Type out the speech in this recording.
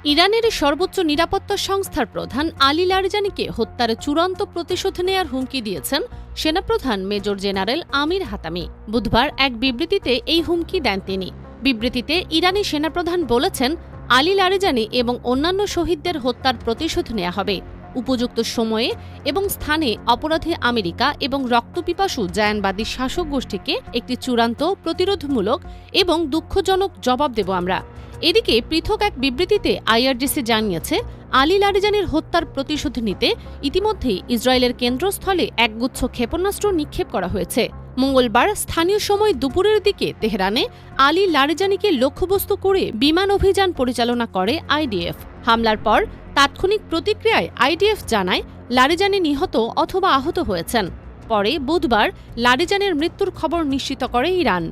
ইরানের সর্বোচ্চ নিরাপত্তা সংস্থার প্রধান আলী লারিজানিকে হত্যার চূড়ান্ত প্রতিশোধ নেয়ার হুমকি দিয়েছেন সেনাপ্রধান মেজর জেনারেল আমির হাতামি। বুধবার এক বিবৃতিতে এই হুমকি দেন তিনি। বিবৃতিতে ইরানি সেনাপ্রধান বলেছেন, আলী লারিজানি এবং অন্যান্য শহীদদের হত্যার প্রতিশোধ নেওয়া হবে। উপযুক্ত সময়ে এবং স্থানে অপরাধী আমেরিকা এবং রক্তপিপাসু জায়ানবাদী শাসক গোষ্ঠীকে একটি চূড়ান্ত, প্রতিরোধমূলক এবং দুঃখজনক জবাব দেব আমরা। এদিকে পৃথক এক বিবৃতিতে আইআরজিসি জানিয়েছে, আলী লারিজানির হত্যার প্রতিশোধ নিতে ইতিমধ্যেই ইসরায়েলের কেন্দ্রস্থলে একগুচ্ছ ক্ষেপণাস্ত্র নিক্ষেপ করা হয়েছে। মঙ্গলবার স্থানীয় সময় দুপুরের দিকে তেহরানে আলী লারিজানিকে লক্ষ্যবস্তু করে বিমান অভিযান পরিচালনা করে আইডিএফ। হামলার পর তাৎক্ষণিক প্রতিক্রিয়ায় আইডিএফ জানায় লারিজানি নিহত অথবা আহত হয়েছেন। পরে বুধবার লারিজানির মৃত্যুর খবর নিশ্চিত করে ইরান।